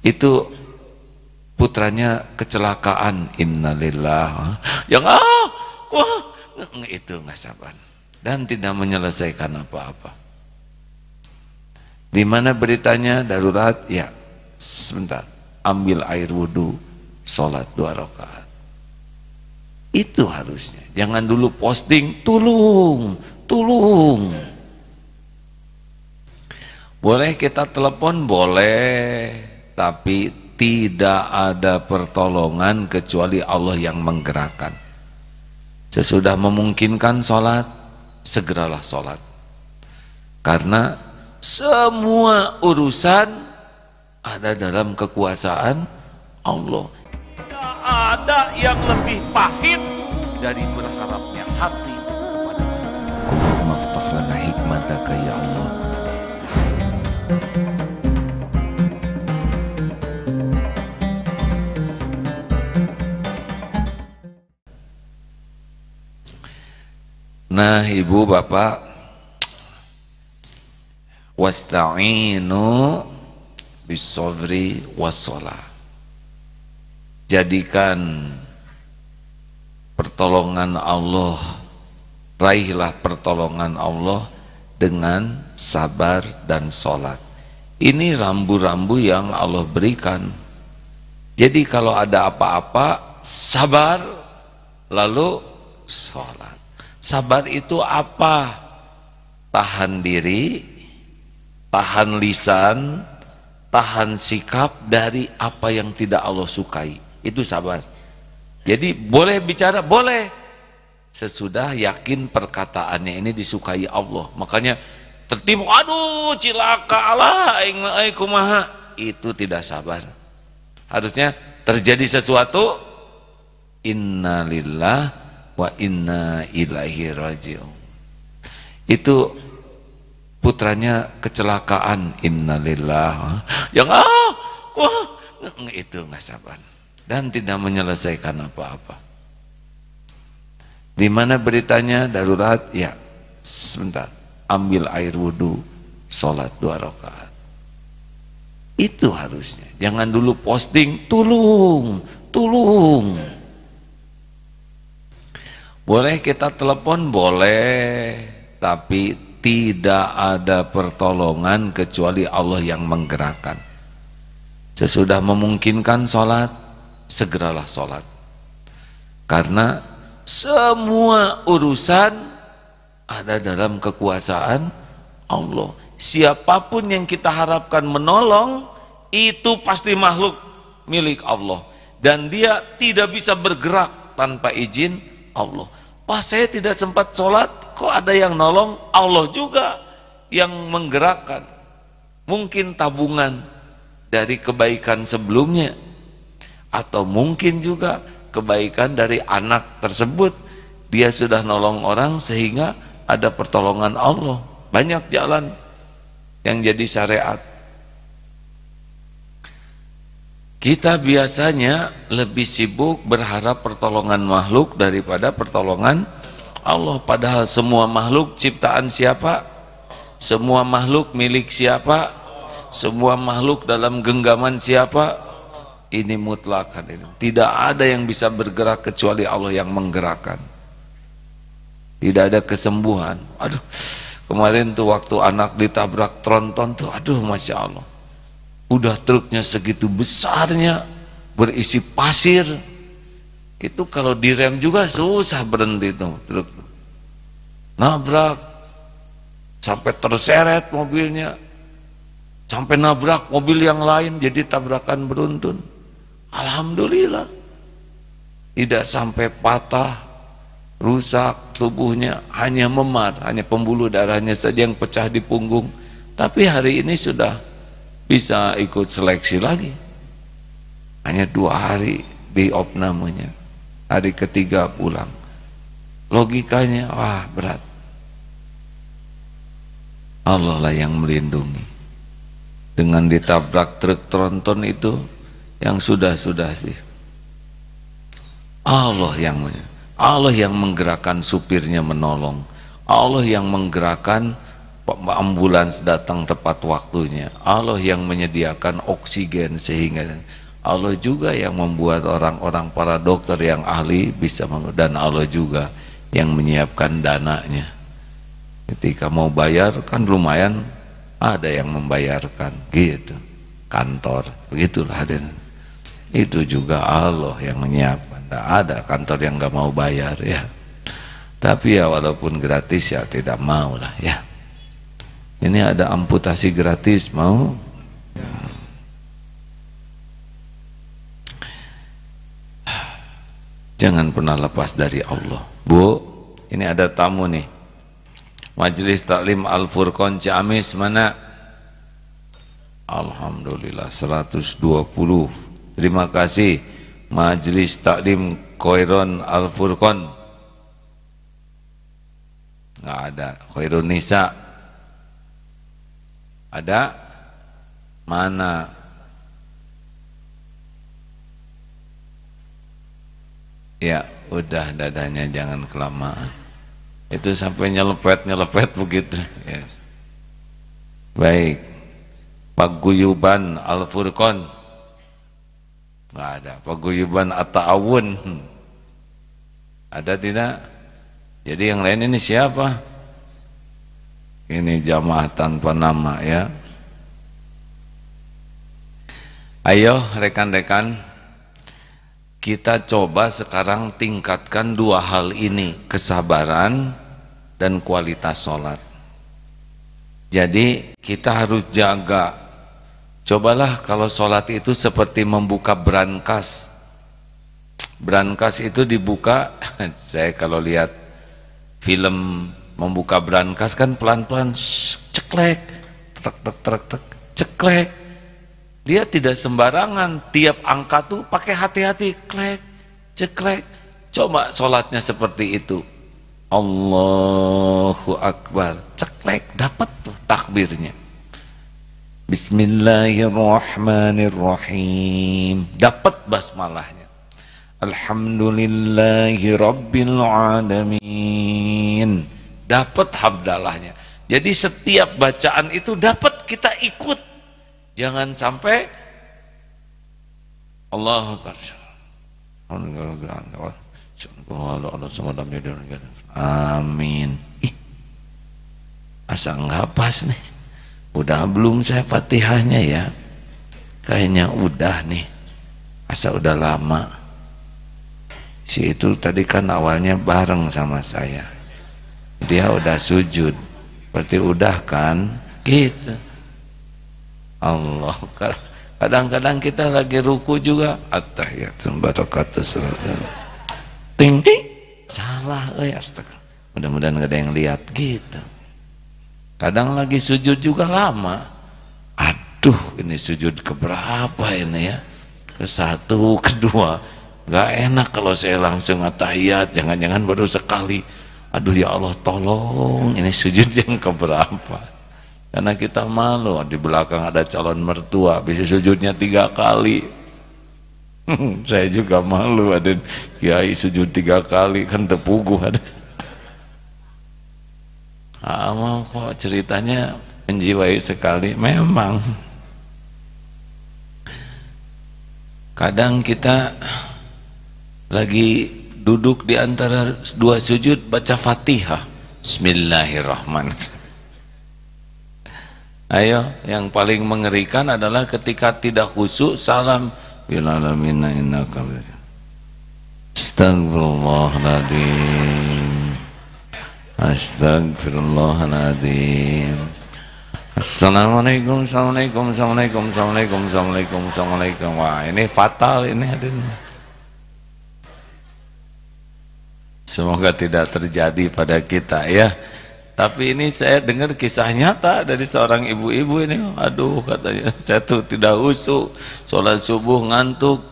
Itu putranya kecelakaan, innalillah. Yang itu nggak sabar dan tidak menyelesaikan apa-apa. Di mana beritanya darurat? Ya, sebentar, ambil air wudhu, sholat 2 rakaat. Itu harusnya. Jangan dulu posting, tolong. Boleh kita telepon, boleh, tapi tidak ada pertolongan kecuali Allah yang menggerakkan. Sesudah memungkinkan sholat, segeralah sholat. Karena semua urusan ada dalam kekuasaan Allah. Tidak ada yang lebih pahit dari berharapnya hati kepada Allah. Allahumma ftah lana hikmataka ya Allah. Nah, ibu bapak, wasta'inu bis-sabri was-shalah. Jadikan pertolongan Allah, raihlah pertolongan Allah dengan sabar dan sholat. Ini rambu-rambu yang Allah berikan. Jadi kalau ada apa-apa, sabar, lalu sholat. Sabar itu apa? Tahan diri, tahan lisan, tahan sikap dari apa yang tidak Allah sukai. Itu sabar. Jadi boleh bicara, boleh, sesudah yakin perkataannya ini disukai Allah. Makanya tertipu, aduh cilaka Allah aing kumaha, itu tidak sabar. Harusnya terjadi sesuatu, innalillah wa inna ilaihi raji'un. Itu putranya kecelakaan, innalillah. Yang itu nggak sabar dan tidak menyelesaikan apa-apa. Di mana beritanya darurat? Ya, sebentar, ambil air wudhu, sholat 2 rakaat. Itu harusnya. Jangan dulu posting, tolong. Boleh kita telepon, boleh, tapi tidak ada pertolongan kecuali Allah yang menggerakkan. Sesudah memungkinkan sholat, segeralah sholat. Karena semua urusan ada dalam kekuasaan Allah. Siapapun yang kita harapkan menolong, itu pasti makhluk milik Allah. Dan dia tidak bisa bergerak tanpa izin Allah. Wah, saya tidak sempat sholat, kok ada yang nolong? Allah juga yang menggerakkan. Mungkin tabungan dari kebaikan sebelumnya, atau mungkin juga kebaikan dari anak tersebut. Dia sudah nolong orang sehingga ada pertolongan Allah. Banyak jalan yang jadi syariat. Kita biasanya lebih sibuk berharap pertolongan makhluk daripada pertolongan Allah. Padahal semua makhluk ciptaan siapa? Semua makhluk milik siapa? Semua makhluk dalam genggaman siapa? Ini mutlakan ini. Tidak ada yang bisa bergerak kecuali Allah yang menggerakkan. Tidak ada kesembuhan. Aduh, kemarin tuh waktu anak ditabrak tronton tuh, aduh Masya Allah. Udah truknya segitu besarnya, berisi pasir, itu kalau direm juga susah berhenti tuh truk. Nabrak, sampai terseret mobilnya, sampai nabrak mobil yang lain, jadi tabrakan beruntun. Alhamdulillah, tidak sampai patah, rusak tubuhnya, hanya memar, hanya pembuluh darahnya saja yang pecah di punggung. Tapi hari ini sudah bisa ikut seleksi lagi. Hanya 2 hari di opnamenya, hari ketiga pulang. Logikanya wah berat. Allah lah yang melindungi. Dengan ditabrak truk tronton itu, yang sudah-sudah sih Allah yang menggerakkan supirnya menolong. Allah yang menggerakkan ambulans datang tepat waktunya, Allah yang menyediakan oksigen, sehingga Allah juga yang membuat orang-orang para dokter yang ahli bisa, dan Allah juga yang menyiapkan dananya. Ketika mau bayar kan lumayan ada yang membayarkan gitu, kantor begitulah, dan itu juga Allah yang menyiapkan. Tidak ada kantor yang nggak mau bayar ya, tapi ya walaupun gratis ya tidak mau lah ya. Ini ada amputasi gratis, mau? Jangan pernah lepas dari Allah. Bu, ini ada tamu nih. Majelis Taklim Al-Furqan Ciamis mana? Alhamdulillah 120. Terima kasih Majelis Taklim Khairon Al-Furqan. Nggak ada. Khairun Nisa ada? Mana? Ya udah, dadanya jangan kelamaan, itu sampai nyelepet begitu ya. Baik, Paguyuban Al-Furqan nggak ada. Paguyuban At-Ta'awun ada tidak? Jadi yang lain ini siapa? Ini jamaah tanpa nama ya. Ayo rekan-rekan, kita coba sekarang tingkatkan dua hal ini, kesabaran dan kualitas sholat. Jadi kita harus jaga. Cobalah kalau sholat itu seperti membuka brankas. Brankas itu dibuka, saya kalau lihat film membuka brankas kan pelan-pelan, ceklek, trek, ceklek. Dia tidak sembarangan, tiap angka tuh pakai hati-hati, klek, ceklek. Coba sholatnya seperti itu. Allahu Akbar, ceklek, dapat tuh takbirnya. Bismillahirrahmanirrahim, dapat basmalahnya. Alhamdulillahi Rabbil Alamin, dapat hamdalahnya. Jadi setiap bacaan itu dapat kita ikut. Jangan sampai Allahu Akbar. Amin. Asa enggak pas nih. Udah belum saya Fatihahnya ya? Kayaknya udah nih. Asa udah lama. Si itu tadi kan awalnya bareng sama saya. Dia udah sujud. Berarti udah kan? Gitu. Allah, kadang-kadang kita lagi ruku juga at-tahiyatun barakatus ting salah, astaga, mudah-mudahan gak ada yang lihat gitu. Kadang lagi sujud juga lama, aduh ini sujud keberapa ini ya, ke satu, kedua, gak enak kalau saya langsung at-tahiyat, jangan-jangan baru sekali, aduh ya Allah tolong ini sujud yang keberapa. Karena kita malu, di belakang ada calon mertua, bisa sujudnya 3 kali. Saya juga malu, ada kiai sujud 3 kali, kan tepuguh ada. Kok ceritanya menjiwai sekali, memang. Kadang kita lagi duduk di antara 2 sujud, baca Fatihah, Bismillahirrahmanirrahim. Ayo, yang paling mengerikan adalah ketika tidak khusyuk, salam bilalamina innaka astagfirullahaladzim, astagfirullahaladzim. Assalamualaikum, assalamualaikum, assalamualaikum, assalamualaikum, assalamualaikum, assalamualaikum. Wah, ini fatal ini hadirin. Semoga tidak terjadi pada kita ya. Tapi ini saya dengar kisah nyata dari seorang ibu-ibu ini. Aduh, katanya saya tuh tidak khusyuk, sholat subuh ngantuk.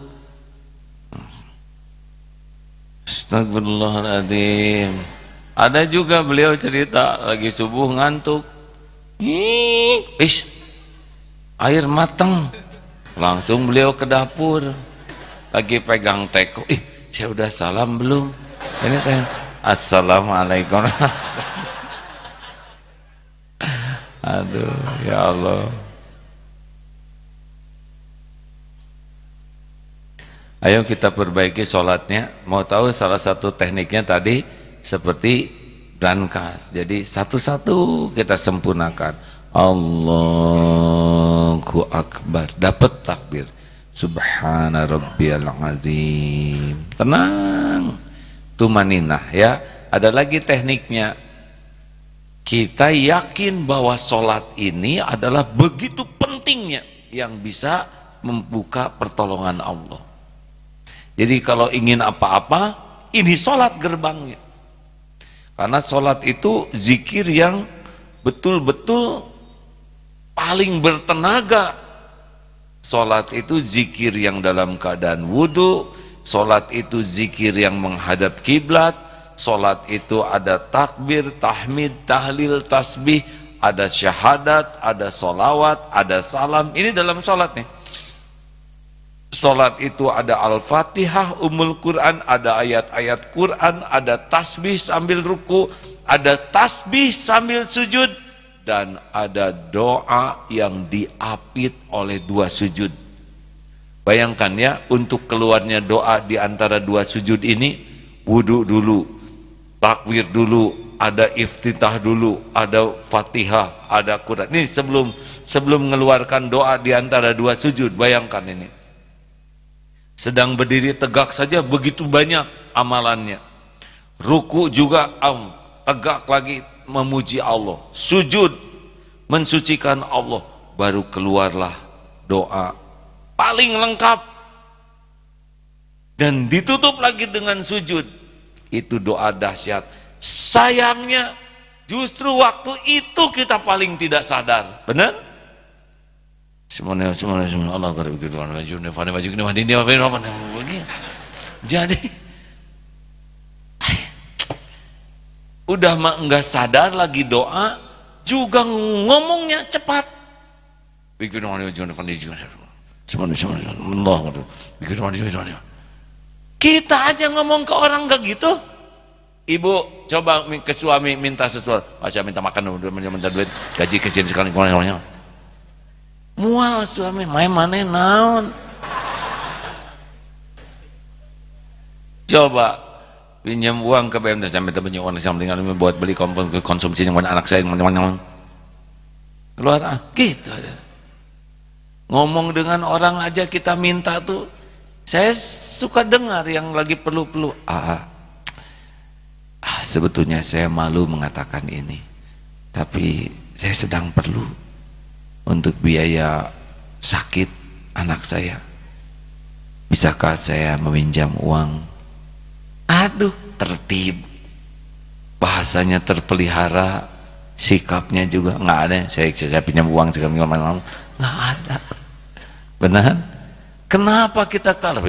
Astagfirullahaladzim. Ada juga beliau cerita lagi subuh ngantuk. Air mateng. Langsung beliau ke dapur. Lagi pegang teko. Saya udah salam belum? Ini tanya. Assalamualaikum. Aduh, ya Allah. Ayo kita perbaiki sholatnya. Mau tahu salah satu tekniknya tadi seperti brankas. Jadi satu-satu kita sempurnakan. Allahu Akbar. Dapat takbir. Subhana rabbiyal azim. Tenang. Tumaninah ya. Ada lagi tekniknya. Kita yakin bahwa sholat ini adalah begitu pentingnya yang bisa membuka pertolongan Allah. Jadi kalau ingin apa-apa, ini sholat gerbangnya. Karena sholat itu zikir yang betul-betul paling bertenaga. Sholat itu zikir yang dalam keadaan wudhu, sholat itu zikir yang menghadap kiblat, sholat itu ada takbir, tahmid, tahlil, tasbih, ada syahadat, ada sholawat, ada salam. Ini dalam sholat nih. Salat itu ada Al-Fatihah, Ummul Quran, ada ayat-ayat Quran, ada tasbih sambil ruku, ada tasbih sambil sujud, dan ada doa yang diapit oleh dua sujud. Bayangkan ya, untuk keluarnya doa di antara dua sujud ini, wudu dulu, takbir dulu, ada iftitah dulu, ada Fatihah, ada Quran. Ini sebelum mengeluarkan doa di antara dua sujud, bayangkan ini. Sedang berdiri tegak saja begitu banyak amalannya. Ruku juga tegak lagi memuji Allah. Sujud mensucikan Allah. Baru keluarlah doa paling lengkap. Dan ditutup lagi dengan sujud. Itu doa dahsyat. Sayangnya justru waktu itu kita paling tidak sadar. Benar? Jadi udah mah enggak sadar lagi doa juga ngomongnya cepat. Kita aja ngomong ke orang enggak gitu. Ibu coba ke suami minta sesuatu, aja minta makan, minta duit, gaji kecil sekali kurang-kurangnya. Mual suami, main mana naon. Coba pinjam uang ke BMD, saya minta pinjam uang yang tinggal buat beli konsumsi yang anak saya keluar gitu aja. Ngomong dengan orang aja kita minta tuh, saya suka dengar yang lagi perlu-perlu. Sebetulnya saya malu mengatakan ini, tapi saya sedang perlu untuk biaya sakit anak saya. Bisakah saya meminjam uang? Aduh, tertib, bahasanya terpelihara, sikapnya juga nggak ada. Saya pinjam uang sekali malam, nggak ada. Benar? Kenapa kita kalah?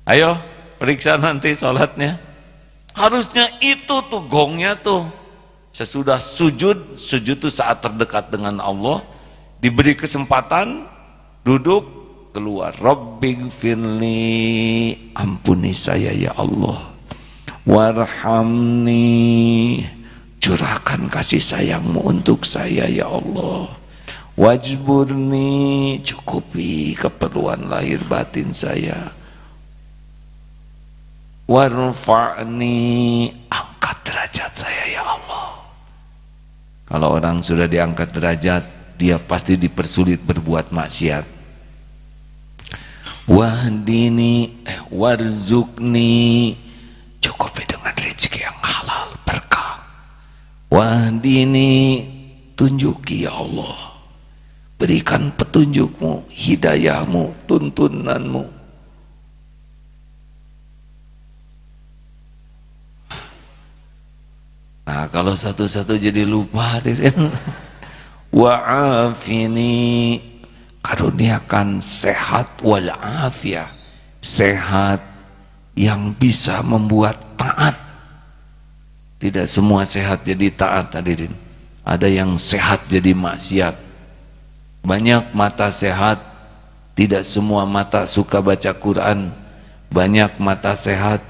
Ayo periksa nanti sholatnya. Harusnya itu tuh gongnya tuh. Sesudah sujud itu saat terdekat dengan Allah, diberi kesempatan duduk, keluar. Rabbighfirli, ampuni saya ya Allah. Warhamni, curahkan kasih sayangmu untuk saya ya Allah. Wajburni, cukupi keperluan lahir batin saya. Warfa'ni, angkat derajat saya ya Allah. Kalau orang sudah diangkat derajat, dia pasti dipersulit berbuat maksiat. Wahdini, warzukni, cukupi dengan rezeki yang halal, berkah. Wahdini, tunjuki ya Allah. Berikan petunjukmu, hidayahmu, tuntunanmu. Nah, kalau satu-satu jadi lupa hadirin. Wa'afini, karuniakan sehat wal afiyah, sehat yang bisa membuat taat. Tidak semua sehat jadi taat hadirin. Ada yang sehat jadi maksiat. Banyak mata sehat, tidak semua mata suka baca Quran. Banyak mata sehat,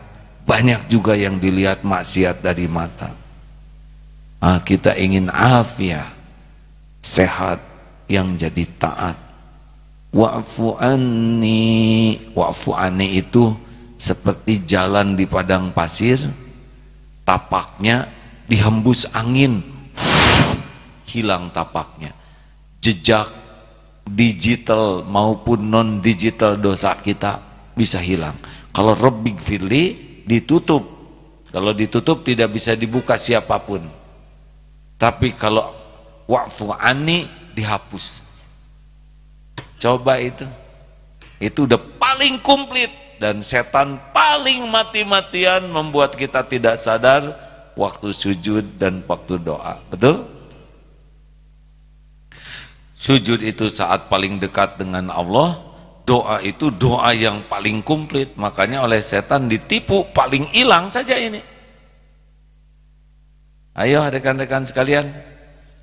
banyak juga yang dilihat maksiat dari mata. Kita ingin afiah, sehat yang jadi taat. Wa'fu anni, wa'fu anni itu seperti jalan di padang pasir, tapaknya dihembus angin, hilang tapaknya. Jejak digital maupun non digital dosa kita bisa hilang. Kalau Rabbig firli ditutup, kalau ditutup tidak bisa dibuka siapapun. Tapi kalau wa'fu anni dihapus. Coba itu udah paling komplit, dan setan paling mati-matian membuat kita tidak sadar waktu sujud dan waktu doa. Betul? Sujud itu saat paling dekat dengan Allah, doa itu doa yang paling komplit. Makanya oleh setan ditipu, paling hilang saja ini. Ayo rekan-rekan sekalian,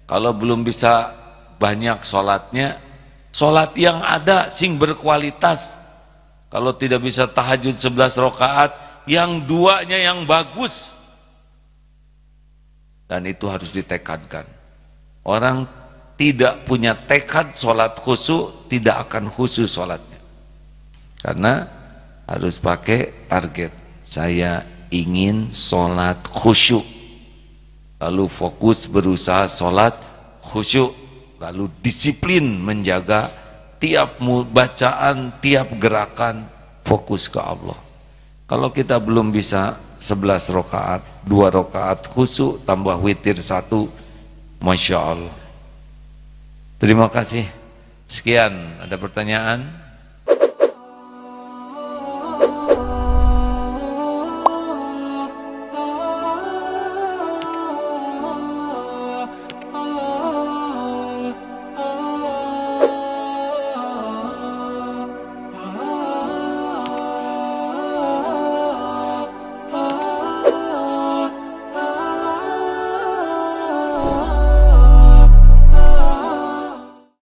kalau belum bisa banyak sholatnya, sholat yang ada sing berkualitas. Kalau tidak bisa tahajud 11 rakaat, yang duanya yang bagus. Dan itu harus ditekadkan. Orang tidak punya tekad sholat khusyuk, tidak akan khusyuk sholatnya. Karena harus pakai target. Saya ingin sholat khusyuk. Lalu fokus berusaha sholat khusyuk. Lalu disiplin menjaga tiap bacaan, tiap gerakan, fokus ke Allah. Kalau kita belum bisa 11 rakaat, 2 rakaat khusyuk tambah witir 1, Masya Allah. Terima kasih. Sekian, ada pertanyaan?